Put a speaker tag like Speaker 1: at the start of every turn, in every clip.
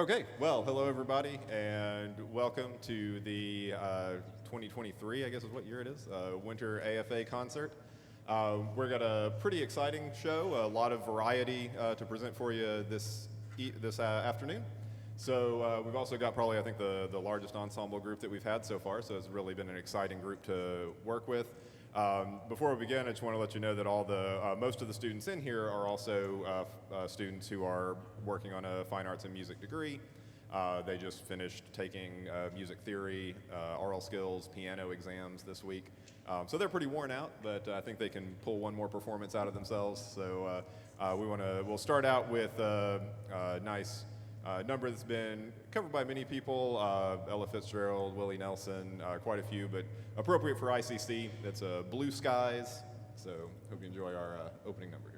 Speaker 1: Okay, well, hello everybody, and welcome to the 2023, I guess is what year it is, Winter AFA concert. We've got a pretty exciting show, a lot of variety to present for you this afternoon. So we've also got probably, I think, the largest ensemble group that we've had so far, so it's really been an exciting group to work with. Before we begin, I just want to let you know that most of the students in here are also students who are working on a fine arts and music degree. They just finished taking music theory, oral skills, piano exams this week. So they're pretty worn out, but I think they can pull one more performance out of themselves. So we'll start out with a nice number that's been covered by many people, Ella Fitzgerald, Willie Nelson, quite a few, but appropriate for ICC. It's Blue Skies, so hope you enjoy our opening number here.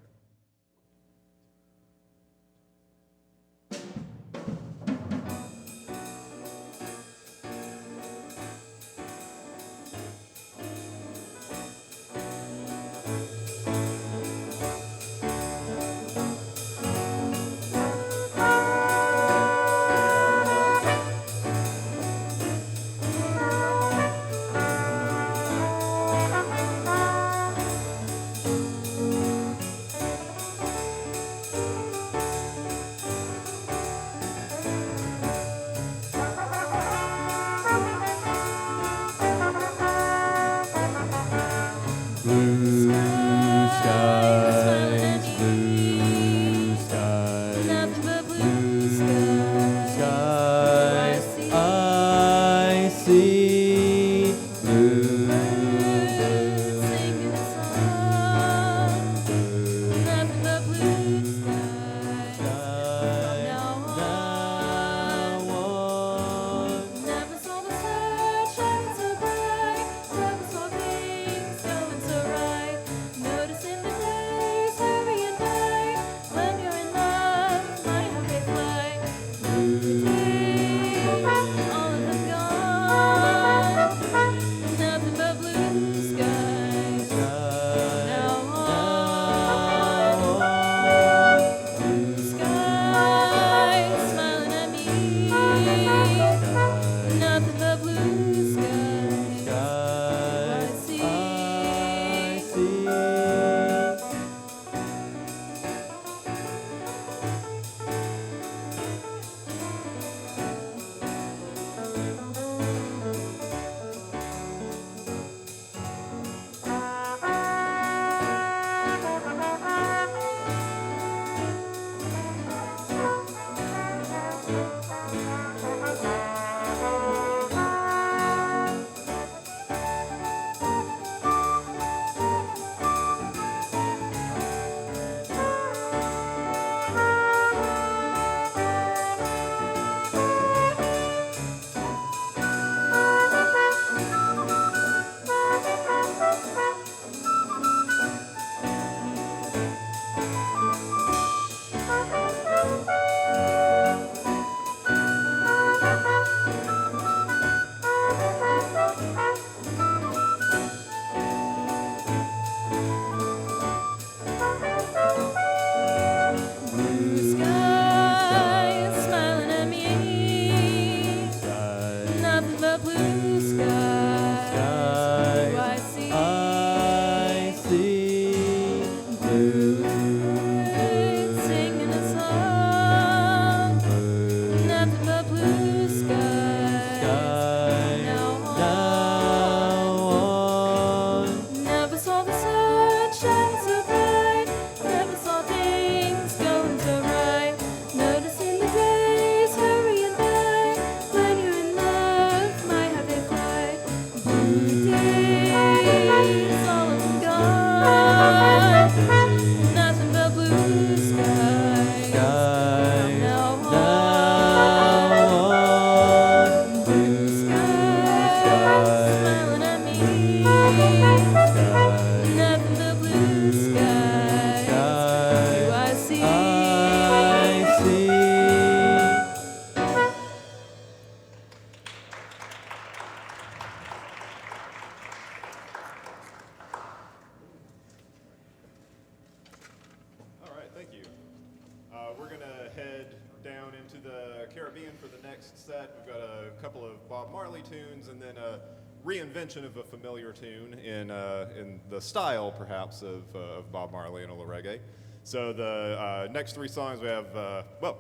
Speaker 1: We're going to head down into the Caribbean for the next set. We've got a couple of Bob Marley tunes and then a reinvention of a familiar tune in the style, perhaps, of Bob Marley and Ola Reggae. So the next three songs we have, well,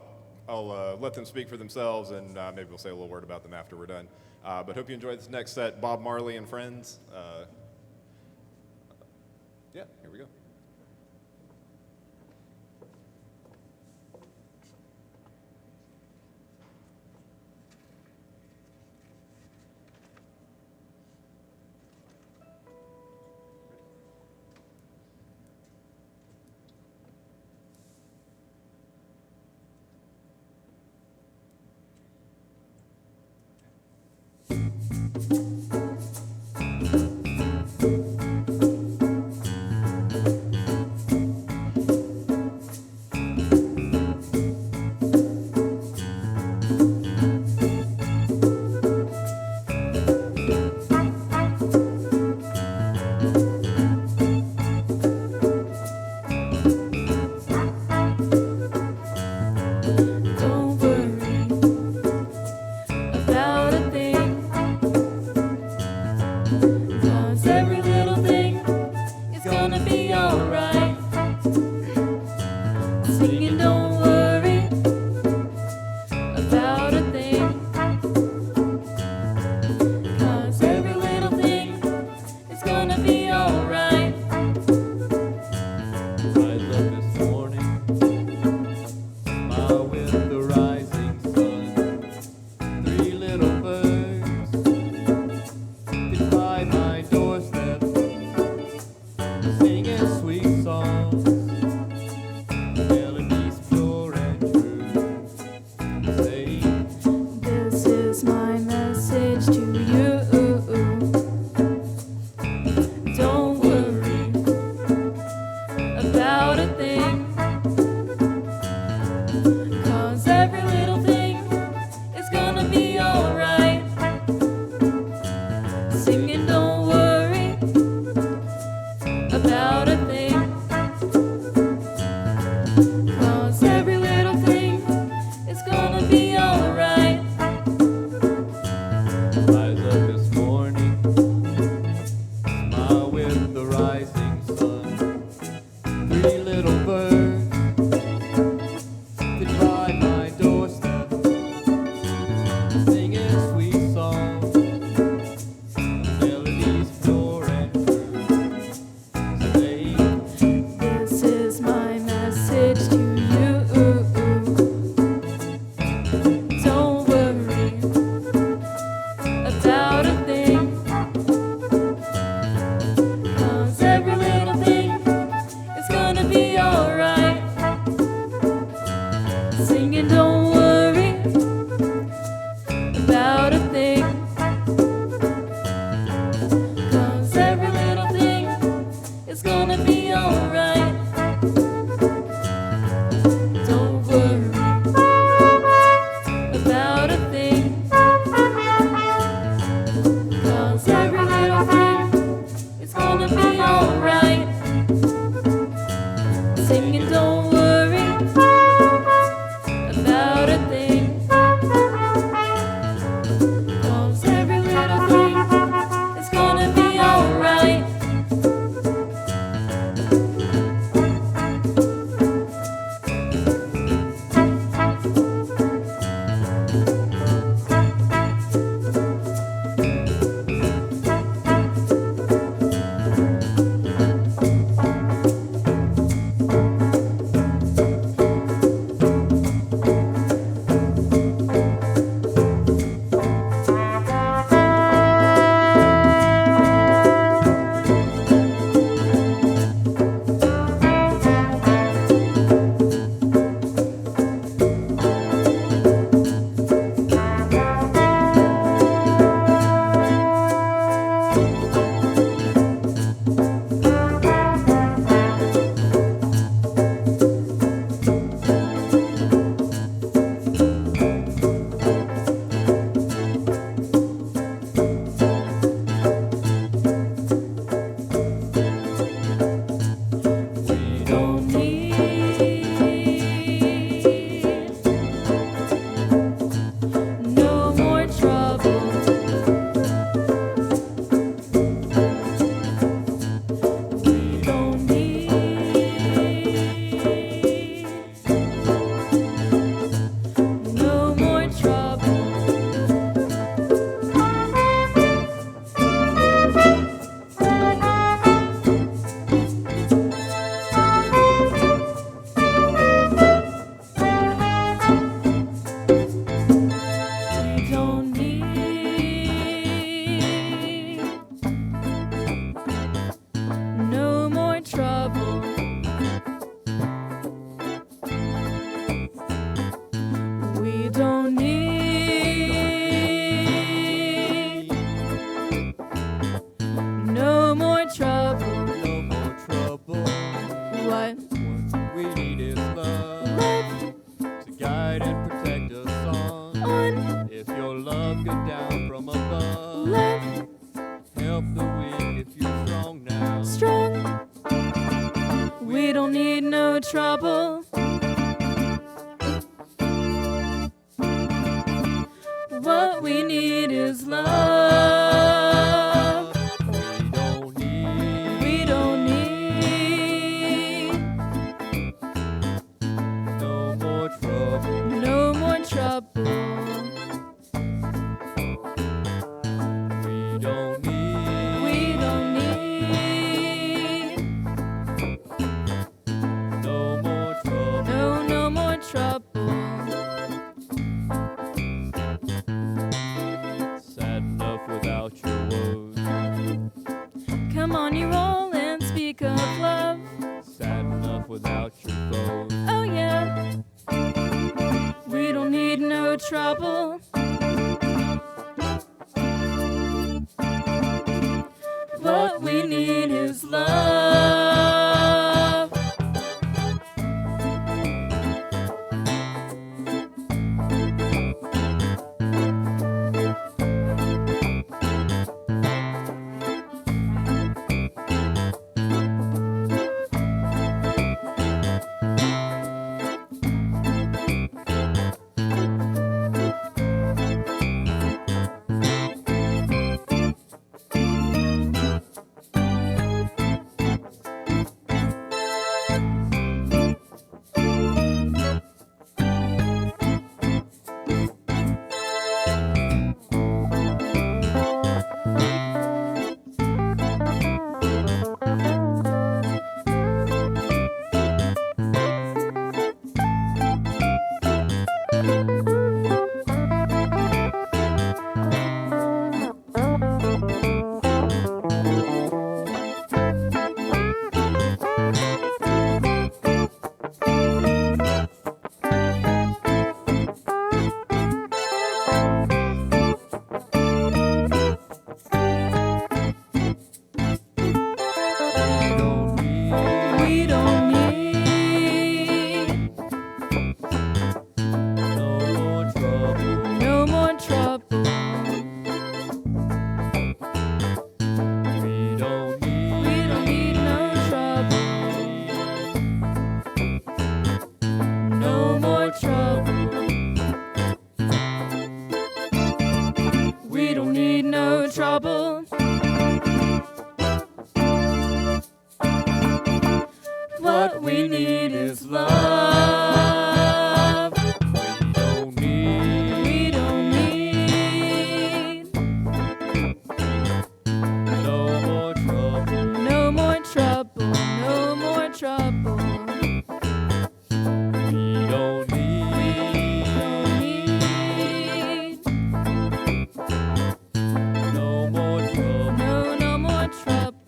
Speaker 1: I'll let them speak for themselves, and maybe we'll say a little word about them after we're done. But hope you enjoy this next set, Bob Marley and Friends. Yeah, here we go.
Speaker 2: we need is love to guide and protect us on. If your love go down from above, help the weak if you're strong now.
Speaker 3: We don't need no trouble. What we need is love. We don't need
Speaker 2: no more trouble.
Speaker 3: no more trouble.
Speaker 2: We don't need
Speaker 3: We don't need
Speaker 2: no more trouble.
Speaker 3: no more trouble.
Speaker 2: Sad enough without your woes.
Speaker 3: Come on, you roll and speak of love.
Speaker 2: Sad enough without your foes.
Speaker 3: Oh yeah. We don't need no trouble. What we need is love. We don't need
Speaker 2: no more trouble.
Speaker 3: no more trouble.
Speaker 2: We don't
Speaker 3: We don't need no trouble. No more trouble. We don't need no trouble. What we need is love.
Speaker 2: We don't
Speaker 3: We
Speaker 2: need
Speaker 3: don't need
Speaker 2: no more trouble.
Speaker 3: no more trouble. No more trouble.
Speaker 2: We don't need no more trouble.
Speaker 3: No more trouble.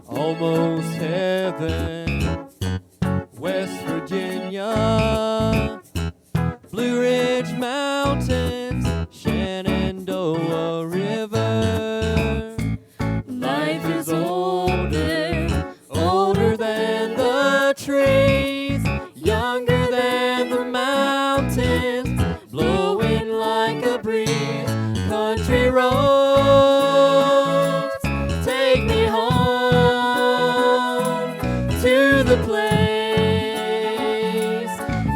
Speaker 2: Almost heaven, West Virginia, Blue Ridge Mountains, Shenandoah River.
Speaker 3: Life is older,
Speaker 2: older than the trees, younger than the mountains, blowing like a breeze. Country roads, take me home to the place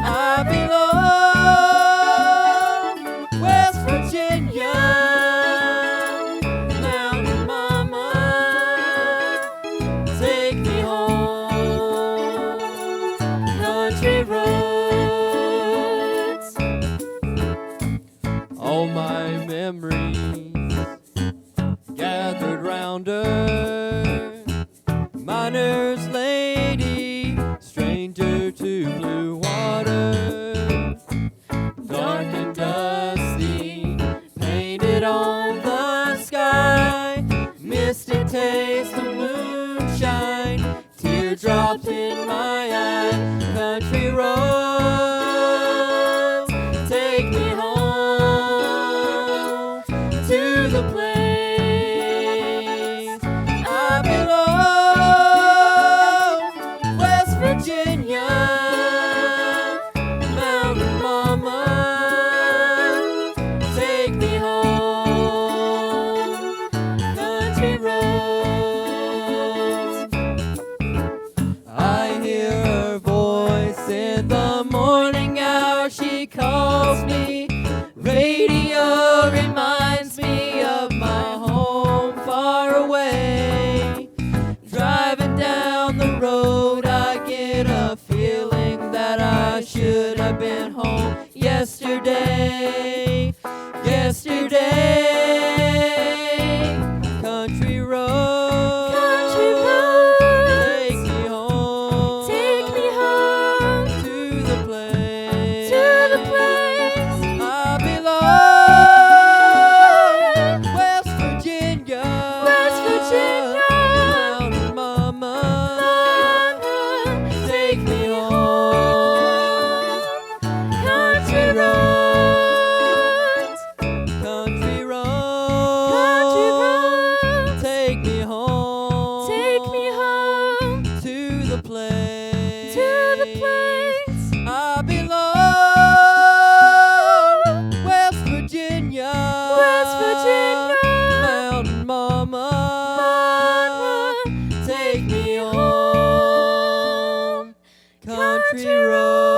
Speaker 2: I belong. West Virginia, Mountain Mama, take me home. Country roads, all my memories gathered round her. Miner's lady, stranger to blue water. in my eye. Country roads, take me home to the place I belong. West Virginia, Mountain Mama, take me home. Country roads. I hear her voice in the morning hour. She calls me. Radio reminds me of my home far away. Driving down the road, I get a feeling that I should have been home yesterday. Yesterday. Country road,
Speaker 3: Country roads,
Speaker 2: take me home.
Speaker 3: take me home
Speaker 2: To the place,
Speaker 3: to the place
Speaker 2: I belong. West Virginia,
Speaker 3: West Virginia.
Speaker 2: Mountain Mama,
Speaker 3: Mama,
Speaker 2: take me home.
Speaker 3: country roads,
Speaker 2: Country
Speaker 3: country
Speaker 2: road,
Speaker 3: roads,
Speaker 2: take me home.
Speaker 3: take me home
Speaker 2: To the place,
Speaker 3: to the place
Speaker 2: I belong. West Virginia,
Speaker 3: West Virginia.
Speaker 2: Mountain Mama,
Speaker 3: Mama,
Speaker 2: take me home. Country roads.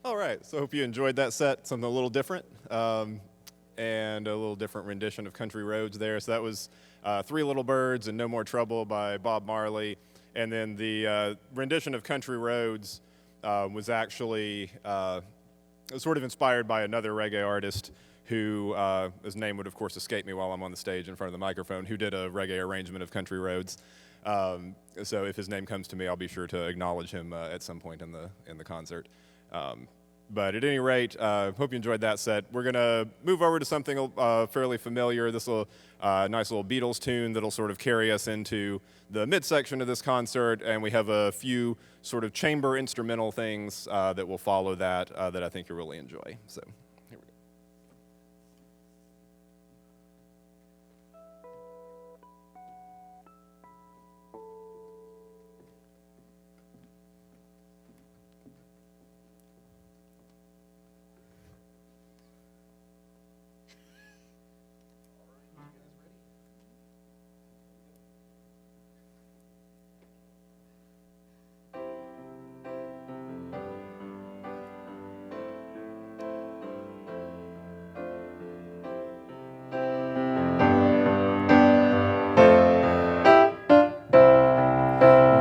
Speaker 1: All right, so hope you enjoyed that set, something a little different, and a little different rendition of Country Roads there. So that was Three Little Birds and No More Trouble by Bob Marley. And then the rendition of Country Roads was actually sort of inspired by another reggae artist who, his name would of course escape me while I'm on the stage in front of the microphone, who did a reggae arrangement of Country Roads. So if his name comes to me, I'll be sure to acknowledge him at some point in the concert. But at any rate, hope you enjoyed that set. We're going to move over to something fairly familiar. This will nice little Beatles tune that'll sort of carry us into the midsection of this concert, and we have a few sort of chamber instrumental things that will follow that that I think you'll really enjoy. So here we go.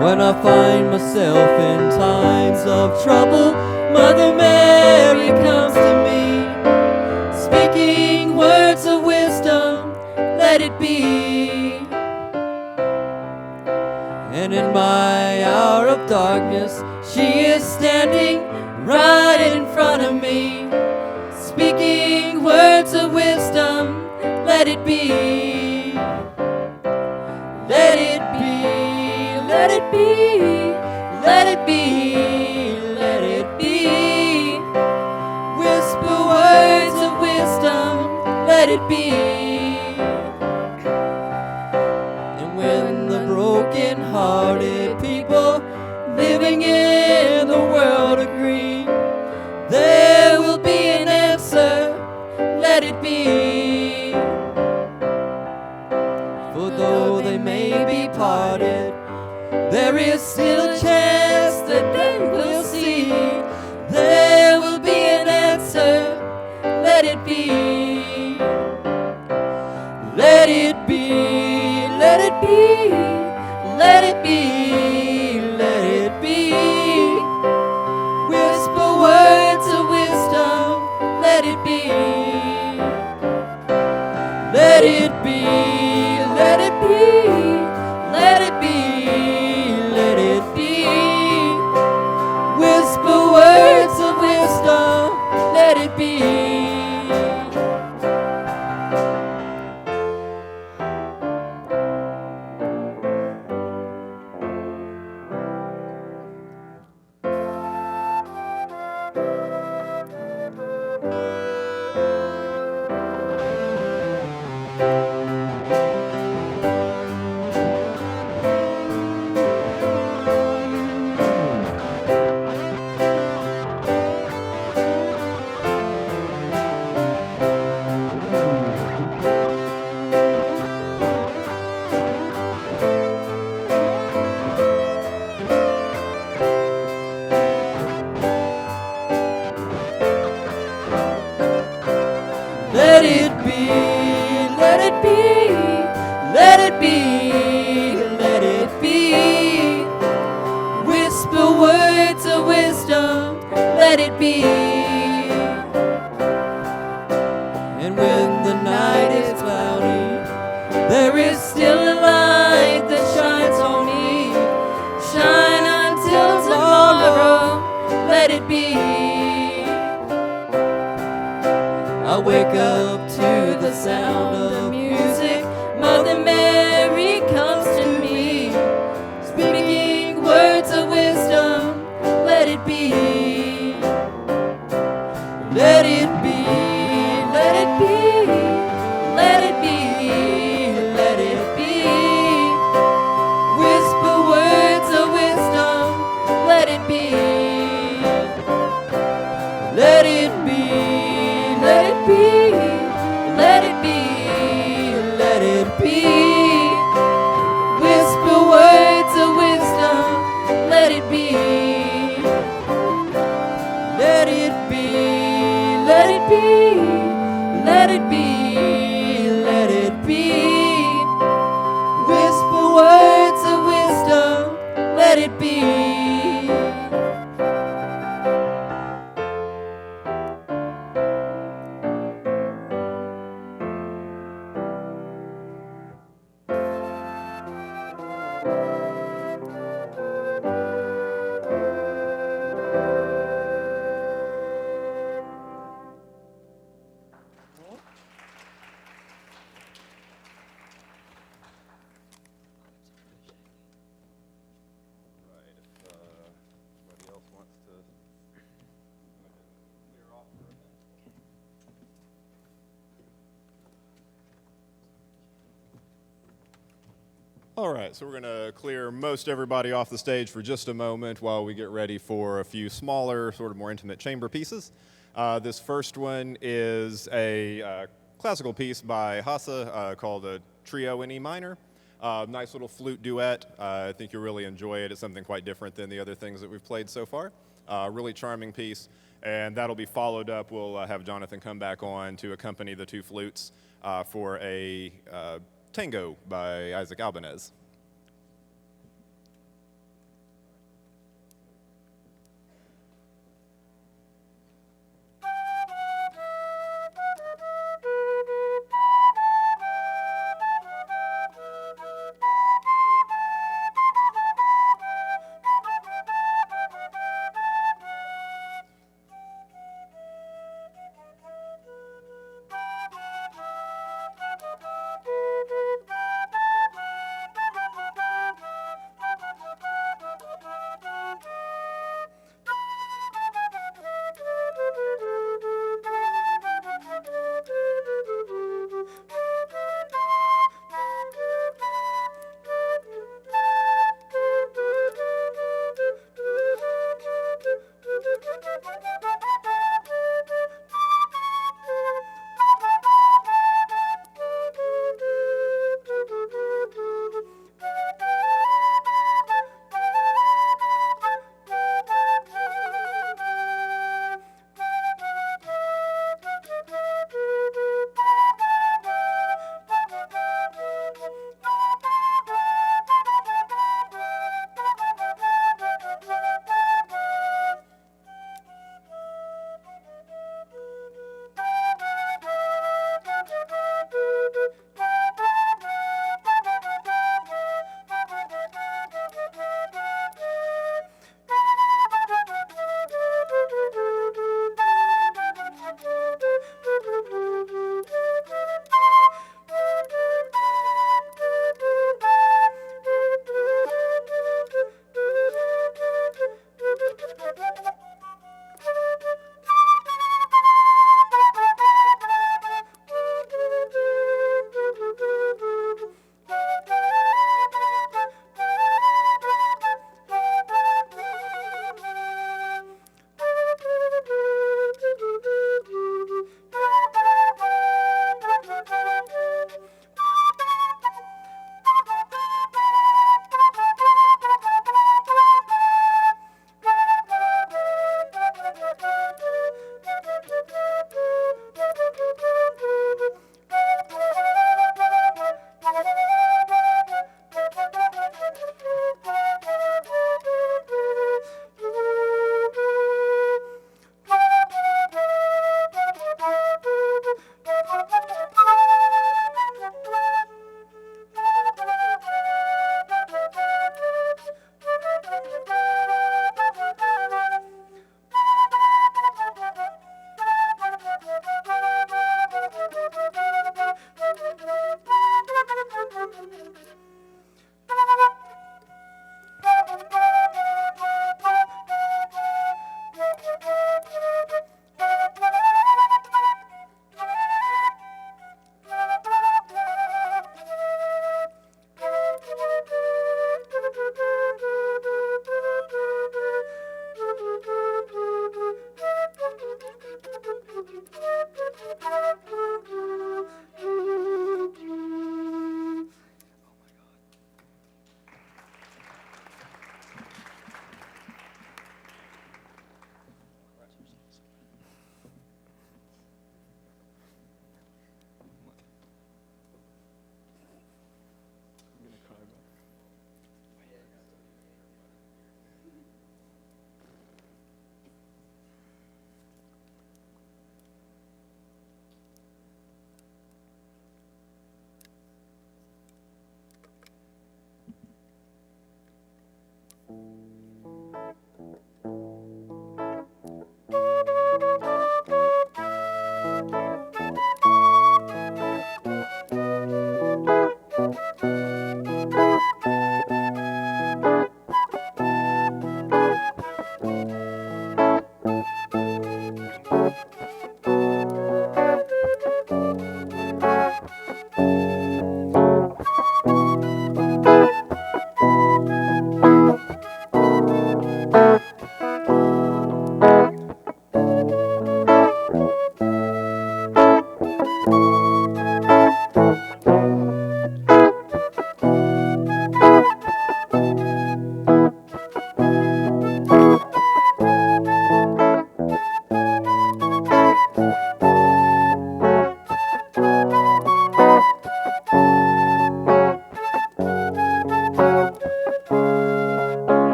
Speaker 2: When I find myself in times of trouble, Mother Mary comes to me, speaking words of wisdom, let it be. And in my hour of darkness, she is standing right in front of me, speaking words of wisdom, let it be. Let it be, let it be, let it be, let it be. Whisper words of wisdom, let it be. And when the broken-hearted people living in the world agree, there will be an answer, let it be. For though they may be parted, there is still a chance that they will see. There will be an answer, let it be. Let it be, let it be, let it be, let it be. Whisper words of wisdom, let it be. Let it be, let it be, let it be, let it be. Whisper words Let it be, let it be, let it be, let it be. Whisper words of wisdom, let it be. And when the night is cloudy, there is still a light that shines on me. Shine until tomorrow, let it be. I wake up to the sound of music. Mother Mary comes to me, speaking words of wisdom, let it be. Let it be, let it be, let it be, let it be. Whisper words of wisdom, let it be. Let it be, let it be, let it be, let it be. Whisper words of wisdom, let it be. Let it be, let it be, let it be, let it be. Whisper words of wisdom, let it be.
Speaker 1: Right, if anybody else wants to clear off for a minute. All right, so we're going to clear most everybody off the stage for just a moment while we get ready for a few smaller, sort of more intimate chamber pieces. This first one is a classical piece by Hasse called a Trio in E minor. Nice little flute duet. I think you'll really enjoy it. It's something quite different than the other things that we've played so far. Really charming piece, and that'll be followed up. We'll have Jonathan come back on to accompany the two flutes for a tango by Isaac Albanese.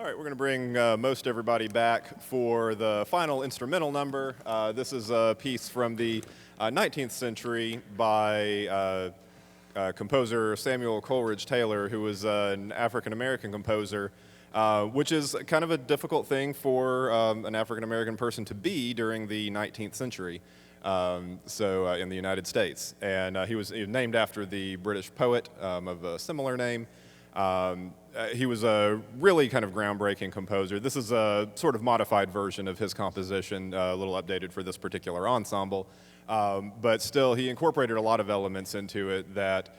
Speaker 1: All right, we're going to bring most everybody back for the final instrumental number. This is a piece from the 19th century by composer Samuel Coleridge Taylor, who was an African-American composer, which is kind of a difficult thing for an African-American person to be during the 19th century, in the United States. And he was named after the British poet of a similar name. He was a really kind of groundbreaking composer. This is a sort of modified version of his composition, a little updated for this particular ensemble. But still, he incorporated a lot of elements into it that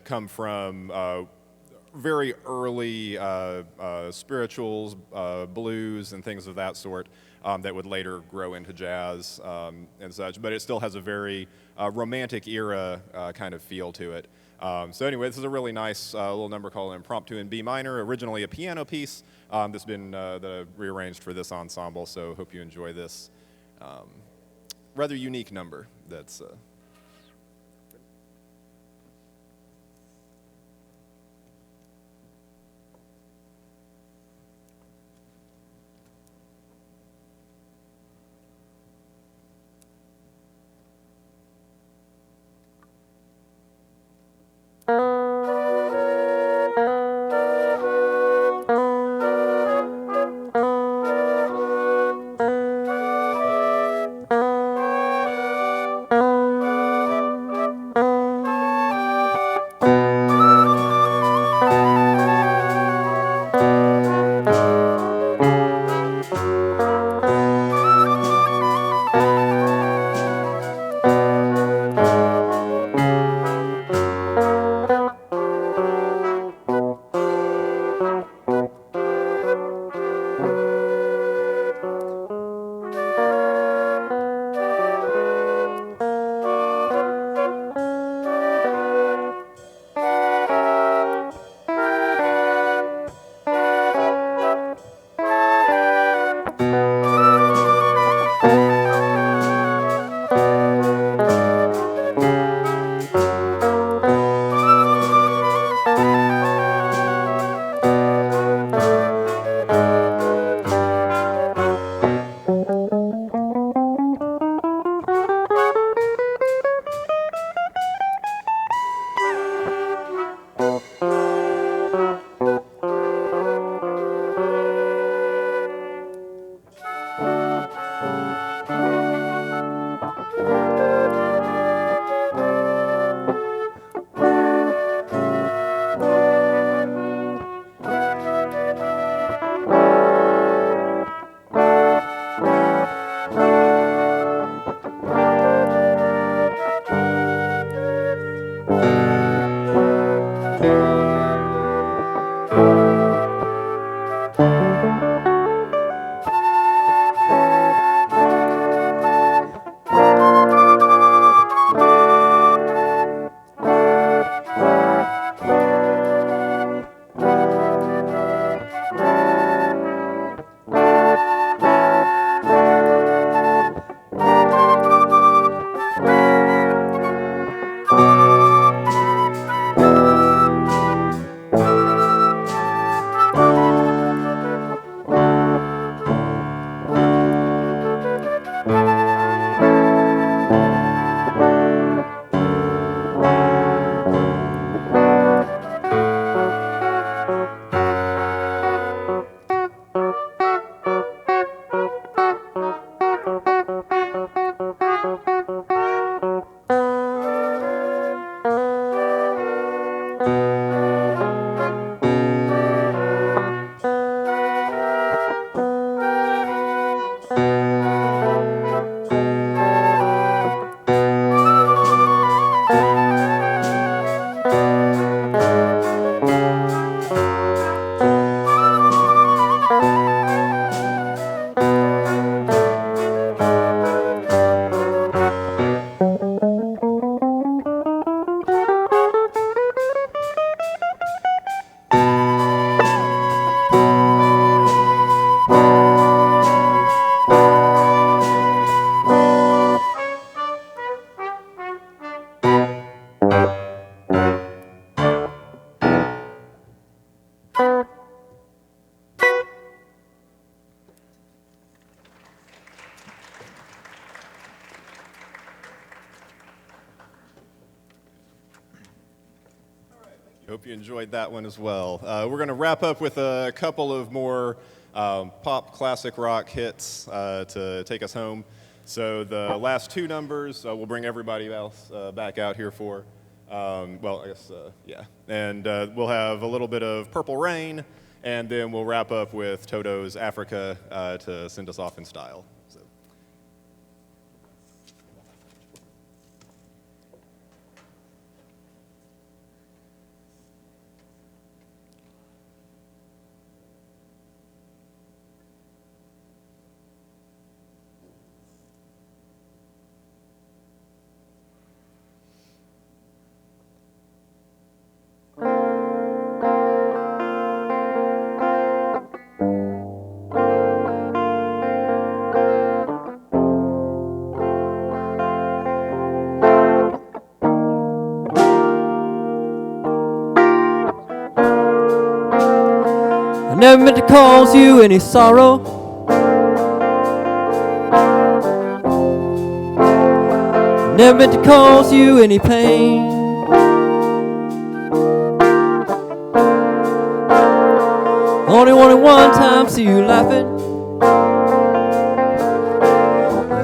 Speaker 1: come from very early spirituals, blues, and things of that sort that would later grow into jazz and such. But it still has a very romantic era kind of feel to it. So anyway, this is a really nice little number called Impromptu in B minor, originally a piano piece that's been rearranged for this ensemble, so hope you enjoy this rather unique number that's... Hope you enjoyed that one as well. We're going to wrap up with a couple of more pop classic rock hits to take us home. So the last two numbers we'll bring everybody else back out here for. Well, I guess, yeah. And we'll have a little bit of Purple Rain, and then we'll wrap up with Toto's Africa to send us off in style. So.
Speaker 2: I never meant to cause you any sorrow. Never meant to cause you any pain. Only wanted one time to see you laughing.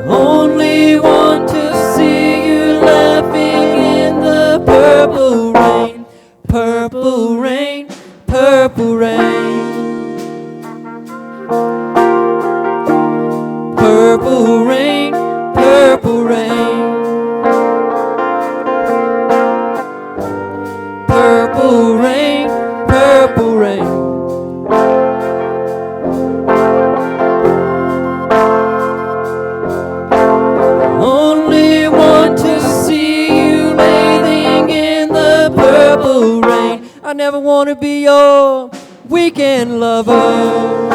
Speaker 2: Only want to see you laughing in the purple rain. Purple rain, purple rain. Purple rain, purple rain. Purple rain, purple rain. Only want to see you bathing in the purple rain. I never want to be your weekend lover.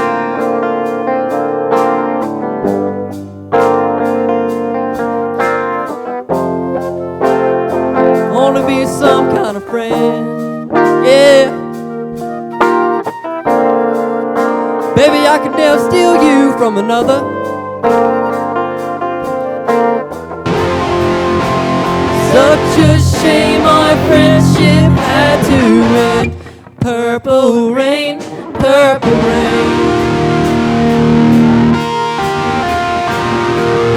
Speaker 2: Want to be some kind of friend, yeah. Baby, I can never steal you from another. Such a shame our friendship had to end. Purple rain, purple rain.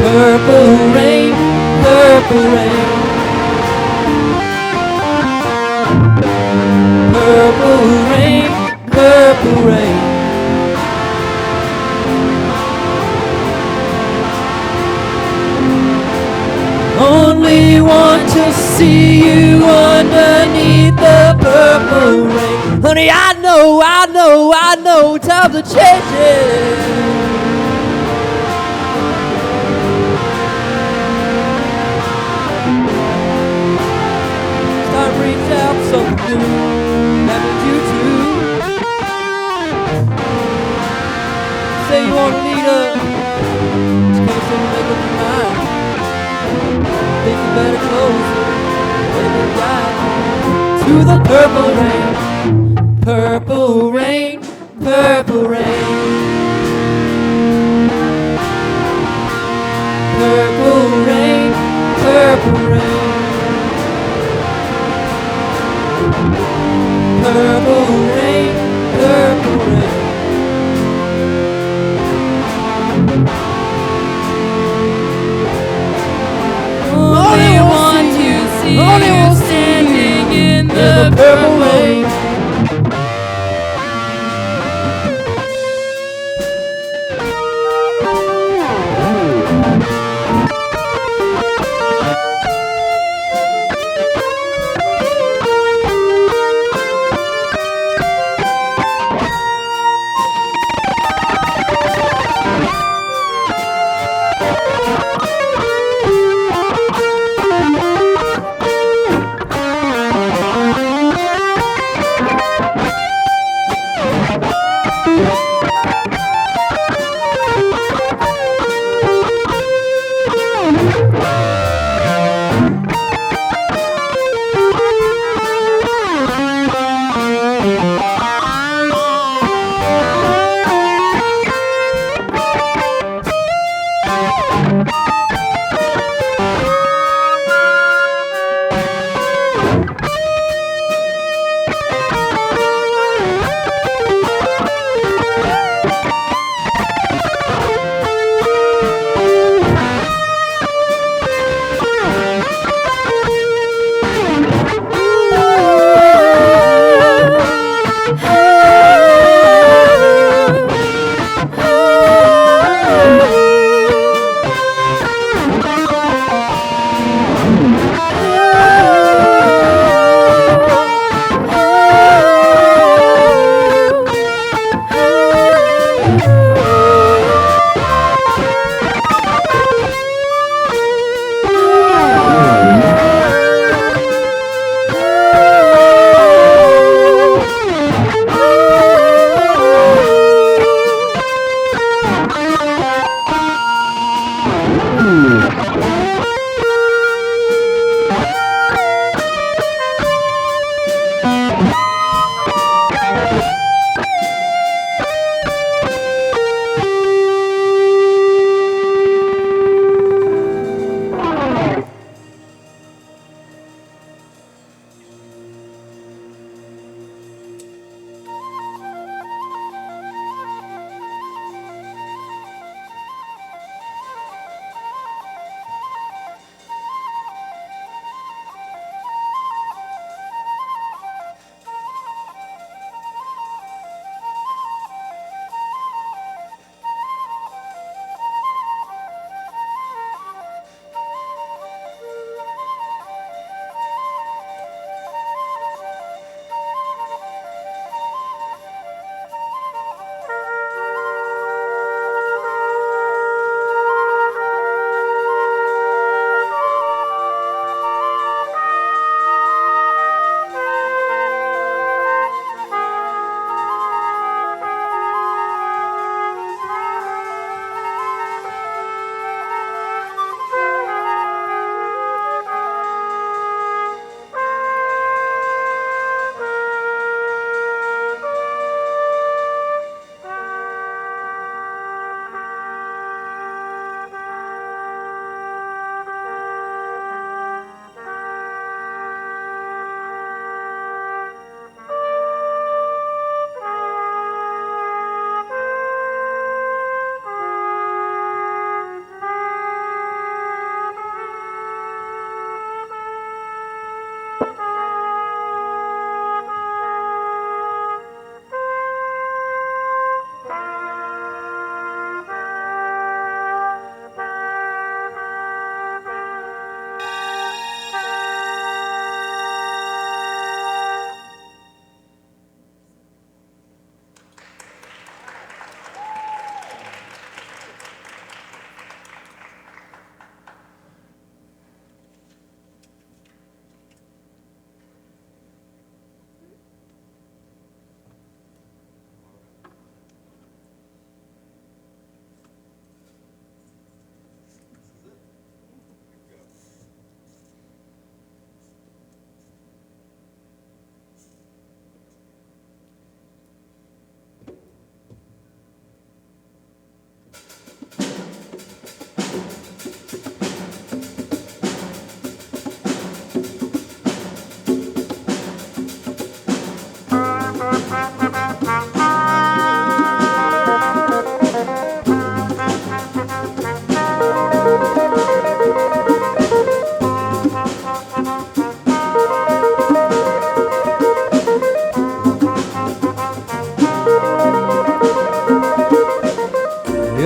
Speaker 2: Purple rain, purple rain. Purple rain, purple rain. Only want to see you underneath the purple rain. Honey, I know, times are changing. Start to reach out for something new. That means you too. Say you want to lead up, just can't seem to make up your mind. Think you better close it, guide to the purple rain. Purple rain, purple rain. Purple rain, purple rain. Purple rain, purple rain. Only want to see you standing in the purple rain.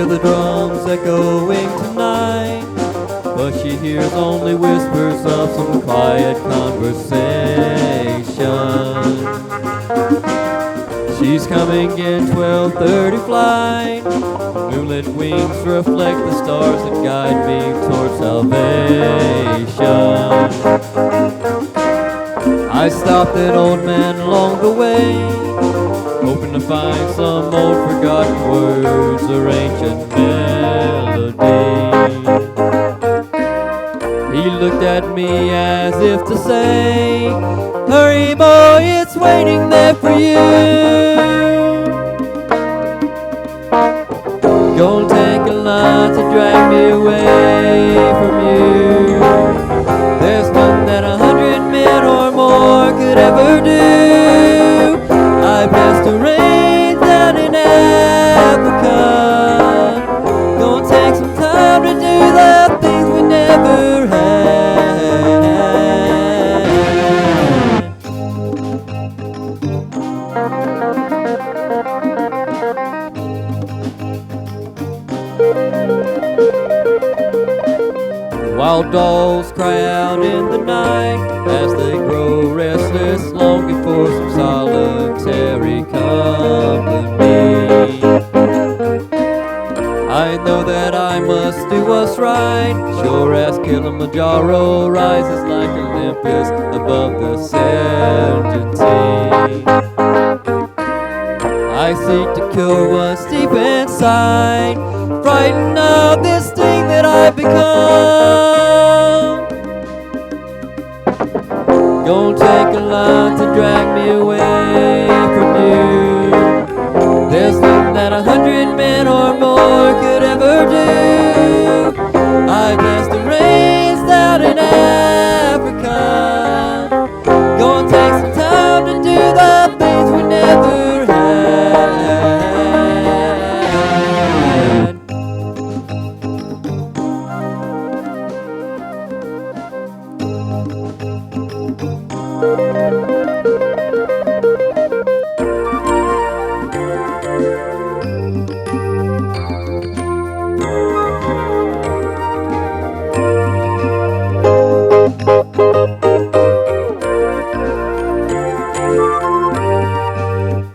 Speaker 2: the drums echoing tonight, but she hears only whispers of some quiet conversation. She's coming in 12:30 flight. Moonlit wings reflect the stars that guide me towards salvation. I stopped an old man along the way, hoping to find some old forgotten words or ancient melody. He looked at me as if to say, hurry boy, it's waiting there for you. Gonna take a lot to drag me away from you. There's nothing that 100 men or more could ever do. I passed the rain down in Africa. Gonna take some time to do the things we never had. Wild dolls cry out in the night as they grow restless, longing for some solitary company. I know that I must do what's right, sure as Kilimanjaro rises like Olympus above the Serengeti. I seek to cure what's deep inside, frightened of this thing that I've become. Gonna take a lot to drag me away from you. There's nothing that 100 men or more could ever do. I bless the rains down in Africa. Gonna take some time to do the things we never had.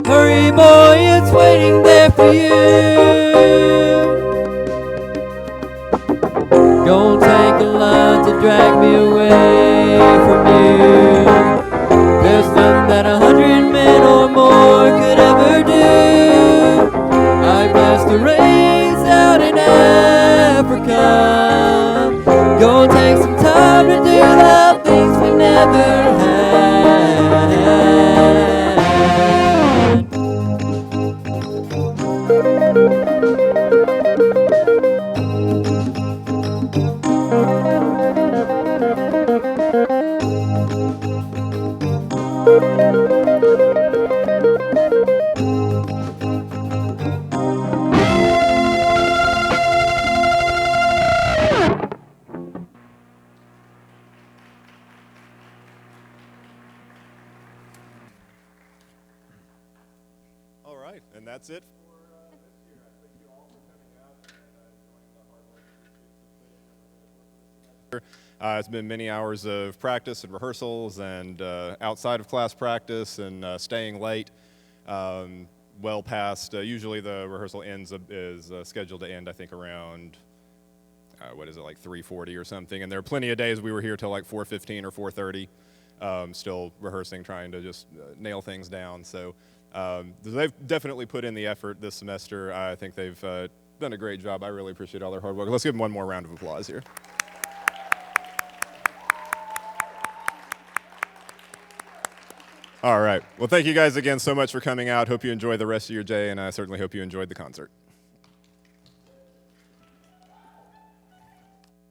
Speaker 2: Hurry boy, it's waiting there for you. Gonna take a lot to drag me away from you. There's nothing that 100 men or more could ever do. I bless the rains out in Africa. Gonna take some time to do the things we never had.
Speaker 1: All right, and that's it for this year. I thank you all for coming out and joining the hard work that your students have put in over the course of this semester. It's been many hours of practice and rehearsals and outside of class practice and staying late. Well past, usually the rehearsal is scheduled to end, I think, around, what is it, like 3:40 or something. And there are plenty of days we were here till like 4:15 or 4:30, still rehearsing, trying to just nail things down. So they've definitely put in the effort this semester. I think they've done a great job. I really appreciate all their hard work. Let's give them one more round of applause here. All right. Well, thank you guys again so much for coming out. Hope you enjoy the rest of your day, and I certainly hope you enjoyed the concert.